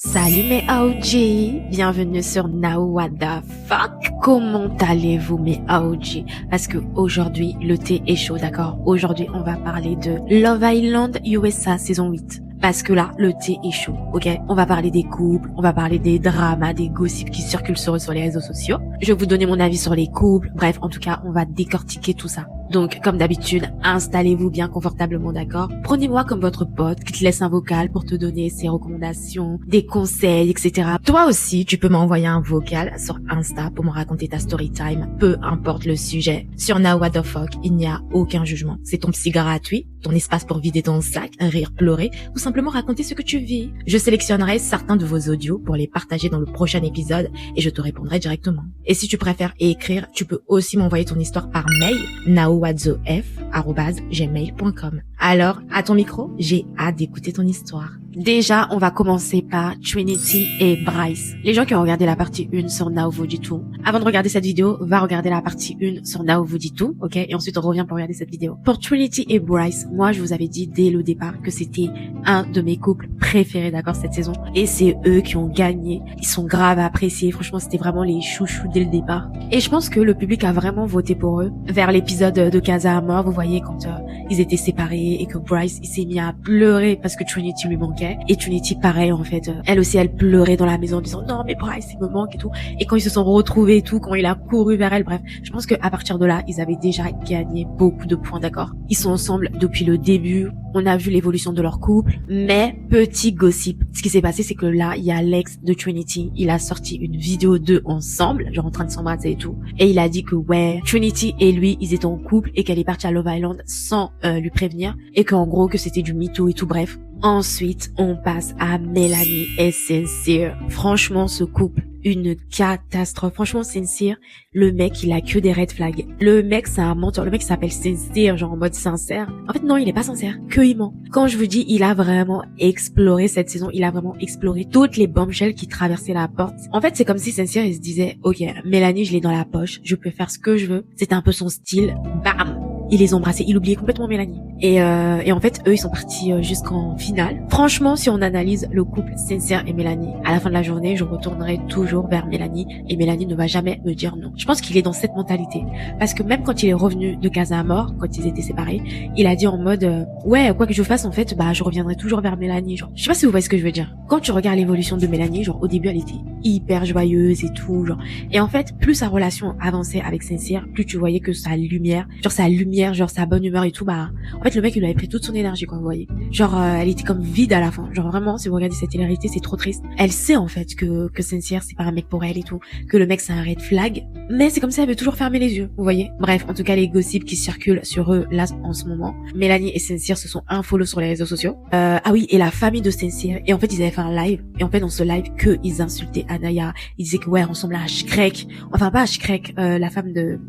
Salut mes OG, bienvenue sur Now What the Fuck. Comment allez-vous mes OG? Parce que aujourd'hui le thé est chaud, d'accord? Aujourd'hui on va parler de Love Island USA saison 8. Parce que là, le thé est chaud, ok? On va parler des couples, on va parler des dramas, des gossips qui circulent sur les réseaux sociaux. Je vais vous donner mon avis sur les couples. Bref, en tout cas, on va décortiquer tout ça. Donc, comme d'habitude, installez-vous bien confortablement, d'accord? Prenez-moi comme votre pote qui te laisse un vocal pour te donner ses recommandations, des conseils, etc. Toi aussi, tu peux m'envoyer un vocal sur Insta pour me raconter ta story time, peu importe le sujet. Sur Now What the Fuck, il n'y a aucun jugement. C'est ton psy gratuit, ton espace pour vider ton sac, rire, pleurer, ou simplement raconter ce que tu vis. Je sélectionnerai certains de vos audios pour les partager dans le prochain épisode et je te répondrai directement. Et si tu préfères écrire, tu peux aussi m'envoyer ton histoire par mail, nawatzof@gmail.com. Alors, à ton micro, j'ai hâte d'écouter ton histoire. Déjà, on va commencer par Trinity et Bryce. Les gens qui ont regardé la partie 1 sur Now Vous Dit Tout, avant de regarder cette vidéo, va regarder la partie 1 sur Now Vous Dit Tout, ok? Et ensuite, on revient pour regarder cette vidéo. Pour Trinity et Bryce, moi, je vous avais dit dès le départ que c'était un de mes couples préférés, d'accord, cette saison. Et c'est eux qui ont gagné. Ils sont grave appréciés. Franchement, c'était vraiment les chouchous dès le départ. Et je pense que le public a vraiment voté pour eux. Vers l'épisode de Casa Amor, vous voyez, quand ils étaient séparés et que Bryce, il s'est mis à pleurer parce que Trinity lui manquait. Et Trinity, pareil, en fait, elle aussi, elle pleurait dans la maison en disant non mais Bryce, il me manque et tout. Et quand ils se sont retrouvés et tout, quand il a couru vers elle, bref, je pense que à partir de là, ils avaient déjà gagné beaucoup de points, d'accord. Ils sont ensemble depuis le début. On a vu l'évolution de leur couple, mais petit gossip. Ce qui s'est passé, c'est que là, il y a l'ex de Trinity, il a sorti une vidéo d'eux ensemble, genre en train de s'embrasser et tout. Et il a dit que ouais, Trinity et lui, ils étaient en couple et qu'elle est partie à Love Island sans lui prévenir et qu'en gros que c'était du mytho et tout, bref. Ensuite, on passe à Melanie et Sincere. Franchement, ce couple, une catastrophe. Franchement, Sincere, le mec, il a que des red flags. Le mec, c'est un menteur. Le mec s'appelle Sincere, genre en mode sincère. En fait, non, il est pas sincère. Que il ment. Quand je vous dis, il a vraiment exploré cette saison. Il a vraiment exploré toutes les bombshells qui traversaient la porte. En fait, c'est comme si Sincere, il se disait, ok, Melanie, je l'ai dans la poche. Je peux faire ce que je veux. C'était un peu son style. Bam! Il les embrassait, il oubliait complètement Melanie. Et en fait, eux, ils sont partis jusqu'en finale. Franchement, si on analyse le couple Sincere et Melanie, à la fin de la journée, je retournerai toujours vers Melanie et Melanie ne va jamais me dire non. Je pense qu'il est dans cette mentalité. Parce que même quand il est revenu de Casa Amor, quand ils étaient séparés, il a dit en mode ouais, quoi que je fasse, en fait, bah je reviendrai toujours vers Melanie. Genre, je sais pas si vous voyez ce que je veux dire. Quand tu regardes l'évolution de Melanie, genre au début, elle était hyper joyeuse et tout, genre. Et en fait, plus sa relation avançait avec Sincere, plus tu voyais que sa lumière, genre sa bonne humeur et tout, bah en fait le mec il lui avait pris toute son énergie, quoi, vous voyez. Genre elle était comme vide à la fin. Genre vraiment, si vous regardez cette hilarité, c'est trop triste. Elle sait en fait que Sincere c'est pas un mec pour elle et tout, que le mec c'est un red flag, mais c'est comme si elle veut toujours fermer les yeux, vous voyez. Bref, en tout cas les gossips qui circulent sur eux là en ce moment. Mélanie et Sincere se sont unfollow sur les réseaux sociaux. Ah oui, et la famille de Sincere, et en fait ils avaient fait un live, et en fait dans ce live que ils insultaient Anaya. Ils disaient que ouais, elle ressemble à Shrek, enfin pas à Shrek, la femme de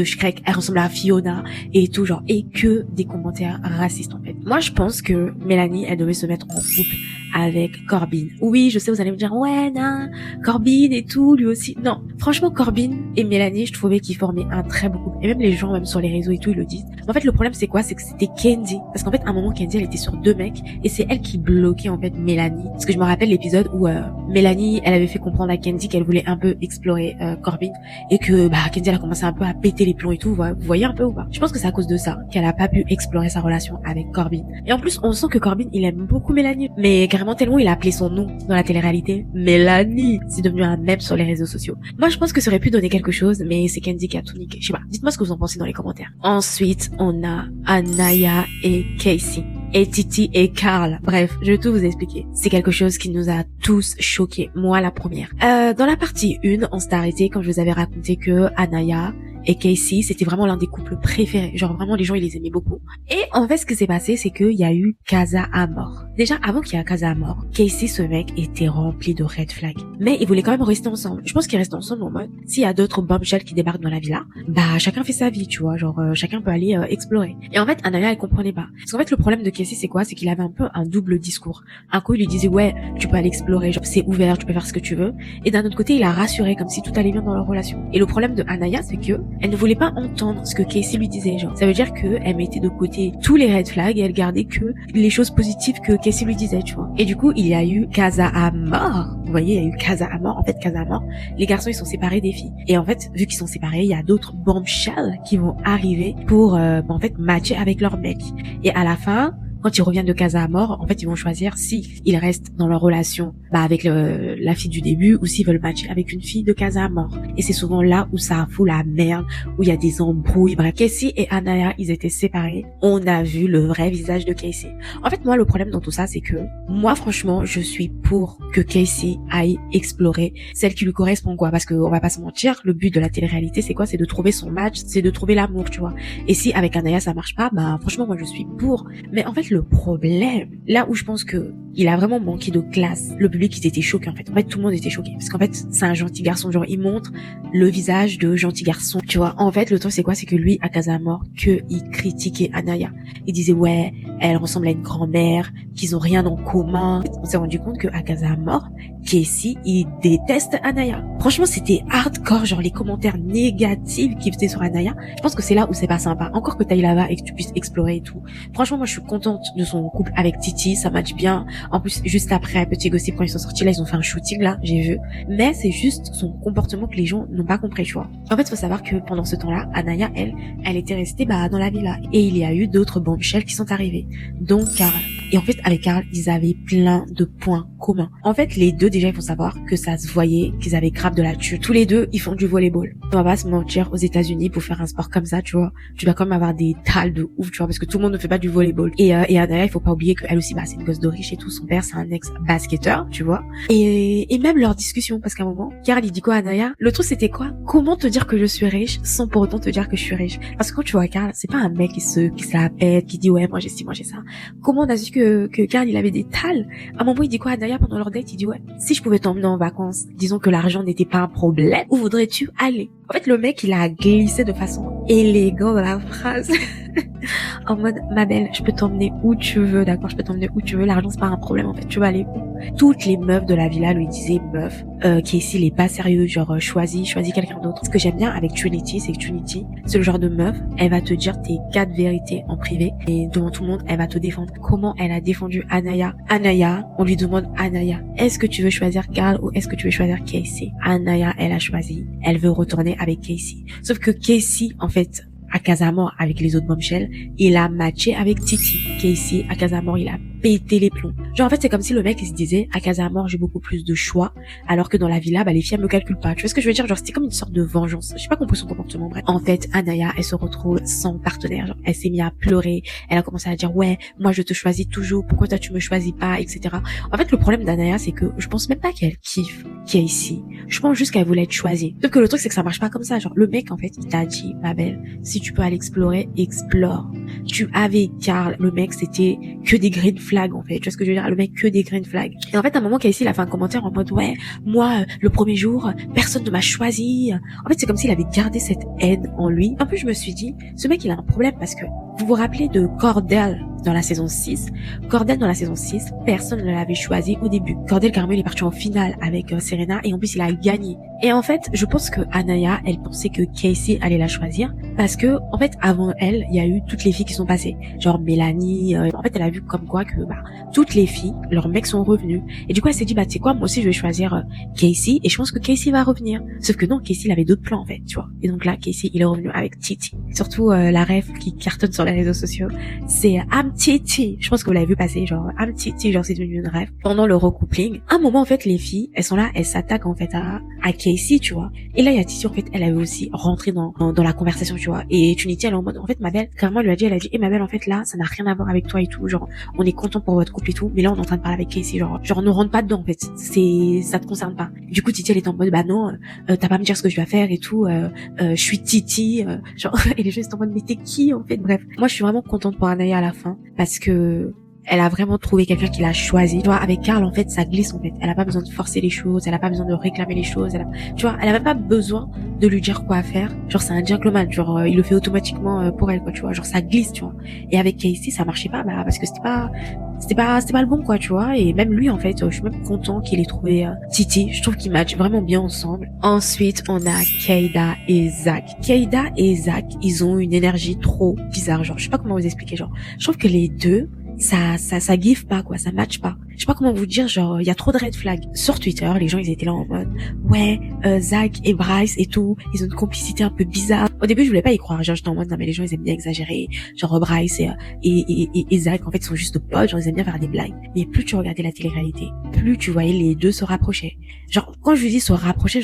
Shrek, elle ressemble à Fiona et tout, genre, et que des commentaires racistes en fait. Moi je pense que Mélanie, elle devait se mettre en couple avec Corbin. Oui, je sais, vous allez me dire ouais, non, Corbin et tout, lui aussi. Non, franchement Corbin et Mélanie, je trouvais qu'ils formaient un très beau couple. Et même les gens, même sur les réseaux et tout, ils le disent. En fait, le problème c'est quoi? C'est que c'était Candy. Parce qu'en fait, à un moment, Candy, elle était sur deux mecs et c'est elle qui bloquait en fait Mélanie. Parce que je me rappelle l'épisode où Mélanie, elle avait fait comprendre à Candy qu'elle voulait un peu explorer Corbin et que bah Candy, elle a commencé un peu à péter les plombs et tout. Vous voyez un peu ou pas? Je pense que c'est à cause de ça qu'elle a pas pu explorer sa relation avec Corbin. Et en plus, on sent que Corbin, il aime beaucoup Mélanie. Mais carrément tellement il a appelé son nom dans la télé-réalité. Mélanie, c'est devenu un mème sur les réseaux sociaux. Moi, je pense que ça aurait pu donner quelque chose, mais c'est Candy qui a tout niqué. Je sais pas. Dites-moi ce que vous en pensez dans les commentaires. Ensuite, on a Anaya et Casey. Et Titi et Carl. Bref, je vais tout vous expliquer. C'est quelque chose qui nous a tous choqués. Moi, la première. Dans la partie 1, on s'est arrêté quand je vous avais raconté que Anaya et Casey, c'était vraiment l'un des couples préférés. Genre vraiment, les gens, ils les aimaient beaucoup. Et en fait, ce qui s'est passé, c'est qu'il y a eu Casa Amor. Déjà, avant qu'il y ait Casa Amor, Casey, ce mec, était rempli de red flags. Mais ils voulaient quand même rester ensemble. Je pense qu'ils restent ensemble en mode, s'il y a d'autres bombshells qui débarquent dans la villa, bah chacun fait sa vie, tu vois. Genre, chacun peut aller explorer. Et en fait, Anaya, elle comprenait pas. Parce qu'en fait, le problème de Casey, c'est quoi? C'est qu'il avait un peu un double discours. Un coup, il lui disait, ouais, tu peux aller explorer, genre c'est ouvert, tu peux faire ce que tu veux. Et d'un autre côté, il a rassuré comme si tout allait bien dans leur relation. Et le problème de Anaya, c'est que Elle ne voulait pas entendre ce que Casey lui disait, genre. Ça veut dire que elle mettait de côté tous les red flags et elle gardait que les choses positives que Casey lui disait, tu vois. Et du coup, il y a eu Casa Amor. Vous voyez, il y a eu Casa Amor. En fait, Casa Amor, les garçons, ils sont séparés des filles. Et en fait, vu qu'ils sont séparés, il y a d'autres bombshells qui vont arriver pour, en fait, matcher avec leur mec. Et à la fin, quand ils reviennent de Casa Amor, en fait, ils vont choisir si ils restent dans leur relation avec la fille du début ou s'ils veulent matcher avec une fille de Casa Amor. Et c'est souvent là où ça fout la merde, où il y a des embrouilles. Bref, Casey et Anaya, ils étaient séparés. On a vu le vrai visage de Casey. En fait, moi, le problème dans tout ça, c'est que moi, franchement, je suis pour que Casey aille explorer celle qui lui correspond, quoi. Parce que on va pas se mentir, le but de la télé-réalité, c'est quoi? C'est de trouver son match, c'est de trouver l'amour, tu vois. Et si avec Anaya ça marche pas, bah franchement, moi, je suis pour. Mais en fait, le problème, là où je pense que il a vraiment manqué de classe, le public, ils étaient choqués en fait. En fait, tout le monde était choqué parce qu'en fait, c'est un gentil garçon, genre il montre le visage de gentil garçon, tu vois. En fait, le truc c'est quoi? C'est que lui, à Casa Amor, que il critiquait Anaya. Il disait ouais, elle ressemble à une grand-mère, qu'ils ont rien en commun. On s'est rendu compte que à Casa Amor, Casey, il déteste Anaya. Franchement, c'était hardcore, genre les commentaires négatifs qu'il faisait sur Anaya. Je pense que c'est là où c'est pas sympa. Encore que t'ailles là-bas et que tu puisses explorer et tout. Franchement, moi, je suis contente de son couple avec Titi, ça match bien. En plus, juste après, petit gossip, quand ils sont sortis là, ils ont fait un shooting là, j'ai vu. Mais c'est juste son comportement que les gens n'ont pas compris, tu vois. En fait, faut savoir que pendant ce temps-là, Anaya, elle était restée dans la villa. Et il y a eu d'autres bombshells qui sont arrivés. Donc Carl. Et en fait, avec Carl, ils avaient plein de points communs. En fait, les deux, déjà, il faut savoir que ça se voyait, qu'ils avaient grave de la thune. Tous les deux, ils font du volleyball. On va pas se mentir, aux États-Unis, pour faire un sport comme ça, tu vois, tu dois quand même avoir des talents de ouf, tu vois, parce que tout le monde ne fait pas du volleyball. Et Anaya, il faut pas oublier qu'elle aussi, c'est une gosse de riche et tout. Son père, c'est un ex-basketteur, tu vois. Et même leur discussion, parce qu'à un moment, Carl, il dit quoi à Anaya? Le truc, c'était quoi? Comment te dire que je suis riche sans pour autant te dire que je suis riche? Parce que quand tu vois Carl, c'est pas un mec qui se la pète, qui dit ouais, moi j'ai ci, moi j'ai ça. Comment on a su que Carl, il avait des talents? À un moment, il dit quoi à Anaya pendant leur date? Il dit ouais, si je pouvais t'emmener en vacances, disons que l'argent n'était pas un problème, où voudrais-tu aller? En fait, le mec, il a glissé de façon élégante dans la phrase. En mode, ma belle, je peux t'emmener où tu veux, d'accord, je peux t'emmener où tu veux, l'argent c'est pas un problème en fait, tu vas aller où? Toutes les meufs de la villa lui disaient, meuf, Casey il est pas sérieux, genre choisis quelqu'un d'autre. Ce que j'aime bien avec Trinity, c'est que Trinity, c'est le genre de meuf, elle va te dire tes 4 vérités en privé et devant tout le monde, elle va te défendre. Comment elle a défendu Anaya? Anaya, on lui demande, Anaya, est-ce que tu veux choisir Carl ou est-ce que tu veux choisir Casey? Anaya, elle a choisi, elle veut retourner avec Casey. Sauf que Casey, en fait, à Casa Amor avec les autres bombshells, il a matché avec Titi. Casey, à Casa Amor, il a pété les plombs. Genre, en fait, c'est comme si le mec, il se disait, à Casa Amor, j'ai beaucoup plus de choix, alors que dans la villa, les filles, elles me calculent pas. Tu vois ce que je veux dire? Genre, c'était comme une sorte de vengeance. Je sais pas compris son comportement, bref. En fait, Anaya, elle se retrouve sans partenaire. Genre, elle s'est mise à pleurer. Elle a commencé à dire, ouais, moi, je te choisis toujours. Pourquoi toi, tu me choisis pas, etc. En fait, le problème d'Anaya, c'est que je pense même pas qu'elle kiffe Casey. Je pense juste qu'elle voulait être choisie. Sauf que le truc, c'est que ça marche pas comme ça. Genre, le mec, en fait, il t'a dit, ma belle, si tu peux aller explorer, explore. Tu avais Carl, le mec, c'était que des green flags, en fait. Tu vois ce que je veux dire? Le mec, que des green flags. Et en fait, à un moment, Casey, il a fait un commentaire en mode, ouais, moi, le premier jour, personne ne m'a choisi. En fait, c'est comme s'il avait gardé cette haine en lui. En plus, je me suis dit, ce mec, il a un problème parce que vous vous rappelez de Cordell dans la saison 6? Cordell dans la saison 6, personne ne l'avait choisi au début. Cordell, carrément, il est parti en finale avec Serena et en plus, il a gagné. Et en fait, je pense que Anaya, elle pensait que Casey allait la choisir parce que, en fait, avant elle, il y a eu toutes les filles qui sont passées. Genre Mélanie, en fait, elle a vu comme quoi que, toutes les filles, leurs mecs sont revenus. Et du coup, elle s'est dit, tu sais quoi, moi aussi, je vais choisir Casey et je pense que Casey va revenir. Sauf que non, Casey, il avait d'autres plans, en fait, tu vois. Et donc là, Casey, il est revenu avec Titi. Surtout, la ref qui cartonne sur les réseaux sociaux, c'est I'm Titi. Je pense que vous l'avez vu passer, genre, I'm Titi, genre, c'est devenu une ref. Pendant le recoupling, à un moment, en fait, les filles, elles sont là, elles s'attaquent, en fait, à Casey, tu vois. Et là, il y a Titi, en fait, elle avait aussi rentré dans la conversation, tu vois. Et Trinity, elle est en mode, en fait, ma belle, clairement, elle a dit, ma belle, en fait, là, ça n'a rien à voir avec toi et tout, genre, on est content pour votre couple et tout, mais là, on est en train de parler avec Casey, genre, ne rentre pas dedans, en fait. Ça te concerne pas. Du coup, Titi, elle est en mode, non, t'as pas à me dire ce que je dois faire et tout, je suis Titi, genre, et les gens sont en mode, mais t'es qui, en fait? Bref. Moi, je suis vraiment contente pour Anaya à la fin, parce que Elle a vraiment trouvé quelqu'un qui l'a choisi. Tu vois, avec Carl, en fait, ça glisse, en fait. Elle a pas besoin de forcer les choses, elle a pas besoin de réclamer les choses, tu vois, elle a même pas besoin de lui dire quoi faire. Genre, c'est un gentleman, genre, il le fait automatiquement pour elle, quoi, tu vois. Genre, ça glisse, tu vois. Et avec Casey, ça marchait pas, bah, parce que c'était pas le bon, quoi, tu vois. Et même lui, en fait, je suis même content qu'il ait trouvé Titi. Je trouve qu'ils matchent vraiment bien ensemble. Ensuite, on a Kayda et Zach. Kayda et Zach, ils ont une énergie trop bizarre. Genre, je sais pas comment vous expliquer. Genre, je trouve que les deux, ça give pas, quoi, ça match pas. Je sais pas comment vous dire, genre, il y a trop de red flags. Sur Twitter, les gens, ils étaient là en mode, ouais, Zach et Bryce et tout, ils ont une complicité un peu bizarre. Au début, je voulais pas y croire, genre, j'étais en mode, non, mais les gens, ils aiment bien exagérer. Genre, Bryce et Zach, en fait, ils sont juste potes, genre, ils aiment bien faire des blagues. Mais plus tu regardais la télé-réalité, plus tu voyais les deux se rapprocher. Genre, quand je lui dis se rapprocher,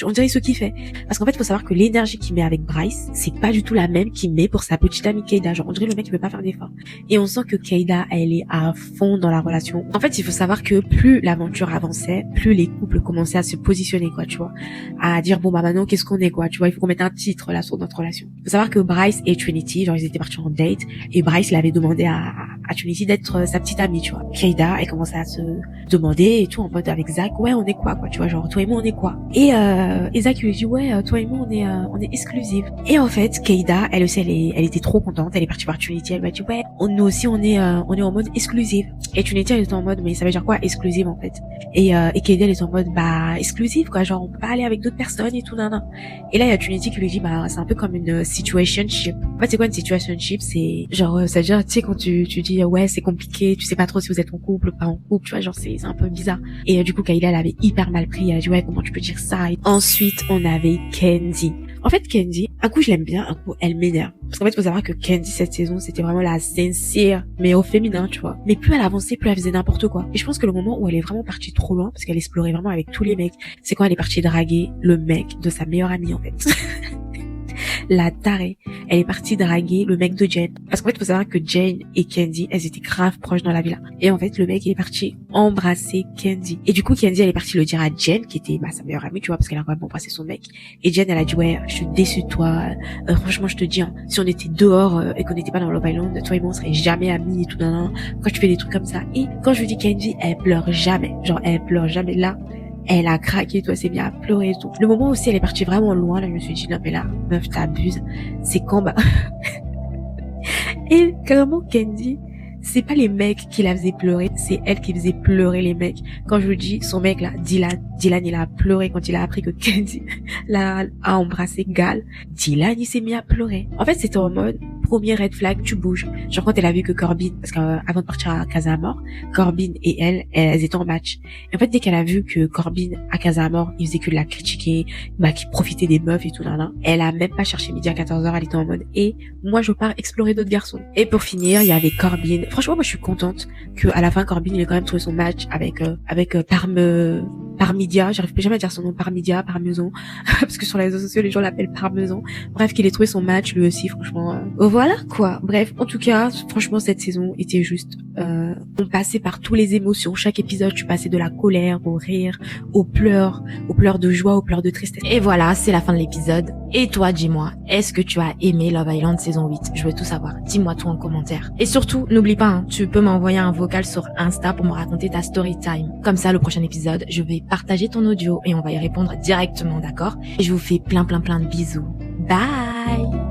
on dirait ce qu'il fait. Parce qu'en fait, faut savoir que l'énergie qu'il met avec Bryce, c'est pas du tout la même qu'il met pour sa petite amie Kayda. Genre, on dirait le mec, il veut pas faire d'efforts. Et on sent que Kayda, elle est à fond dans la relation. En fait, il faut savoir que plus l'aventure avançait, plus les couples commençaient à se positionner, quoi, tu vois. À dire, bon, bah, maintenant, qu'est-ce qu'on est, quoi, tu vois, il faut qu'on mette un titre, là, sur notre relation. Il faut savoir que Bryce et Trinity, genre, ils étaient partis en date, et Bryce, il avait demandé à Trinity d'être sa petite amie, tu vois. Kayda, elle commençait à se demander, et tout, en mode, avec Zach, ouais, on est quoi, tu vois, genre, toi et moi, on est quoi? Et Zach lui dit, ouais, toi et moi, on est exclusives. Et en fait, Kayda, elle aussi, elle était trop contente, elle est partie voir Trinity, elle m'a dit, ouais, nous aussi, on est en mode exclusive. Et Trinity, elle était en mode, mais ça veut dire quoi, exclusive, en fait? Et Kayda, elle est en mode, bah, exclusive, quoi, genre, on peut pas aller avec d'autres personnes et tout, nan. Et là, il y a Trinity qui lui dit, bah, c'est un peu comme une situationship. En fait, c'est quoi une situationship? C'est, genre, ça veut dire, tu sais, quand tu dis, ouais, c'est compliqué, tu sais pas trop si vous êtes en couple ou pas en couple, tu vois, genre, c'est un peu bizarre. Et du coup, Kayda, elle avait hyper mal pris, elle a dit, ouais, comment tu peux dire ça? Et ensuite, on avait Candy. En fait, Candy, un coup je l'aime bien, un coup elle m'énerve. Parce qu'en fait, faut savoir que Candy cette saison, c'était vraiment la sincère, mais au féminin, tu vois. Mais plus elle avançait, plus elle faisait n'importe quoi. Et je pense que le moment où elle est vraiment partie trop loin, parce qu'elle explorait vraiment avec tous les mecs, c'est quand elle est partie draguer le mec de sa meilleure amie, en fait. La tarée, elle est partie draguer le mec de Jane. Parce qu'en fait, faut savoir que Jane et Candy, elles étaient grave proches dans la villa. Et en fait, le mec, il est parti embrasser Candy. Et du coup, Candy, elle est partie le dire à Jane, qui était sa meilleure amie, tu vois, parce qu'elle a quand même embrassé son mec. Et Jane, elle a dit, ouais, je suis déçue de toi. Franchement, je te dis, hein, si on était dehors et qu'on n'était pas dans Love Island, toi et moi, on serait jamais amis et tout, nan. Quand tu fais des trucs comme ça. Et quand je lui dis Candy, elle pleure jamais. Genre, elle pleure jamais. Là, elle a craqué, toi, c'est bien à pleurer et tout. Le moment aussi, elle est partie vraiment loin, là, je me suis dit, non, mais là, meuf, t'abuses. C'est quand, bah, et clairement, Candy, c'est pas les mecs qui la faisaient pleurer, c'est elle qui faisait pleurer les mecs. Quand je vous dis, son mec là, Dylan, il a pleuré quand il a appris que Candy a embrassé Gal. Dylan, il s'est mis à pleurer. En fait, c'était en mode, premier red flag, tu bouges. Genre quand elle a vu que Corbin, parce qu'avant de partir à Casa Amor, Corbin et elles étaient en match. Et en fait, dès qu'elle a vu que Corbin à Casa Amor, il faisait que de la critiquer, bah, qu'il profitait des meufs et tout, là, elle a même pas cherché midi à 14h, elle était en mode, et moi, je pars explorer d'autres garçons. Et pour finir, il y avait Corbin. Franchement, moi, je suis contente que à la fin, Corbin, il ait quand même trouvé son match avec Parmidia, j'arrive plus jamais à dire son nom, Parmidia, Parmesan, parce que sur les réseaux sociaux, les gens l'appellent Parmesan. Bref, qu'il ait trouvé son match, lui aussi, franchement. Voilà, quoi. Bref, en tout cas, franchement, cette saison était juste, on passait par tous les émotions. Chaque épisode, tu passais de la colère, au rire, aux pleurs de joie, aux pleurs de tristesse. Et voilà, c'est la fin de l'épisode. Et toi, dis-moi, est-ce que tu as aimé Love Island saison 8? Je veux tout savoir. Dis-moi tout en commentaire. Et surtout, n'oublie pas, hein, tu peux m'envoyer un vocal sur Insta pour me raconter ta story time. Comme ça, le prochain épisode, je vais partager ton audio et on va y répondre directement, d'accord? Et je vous fais plein de bisous. Bye!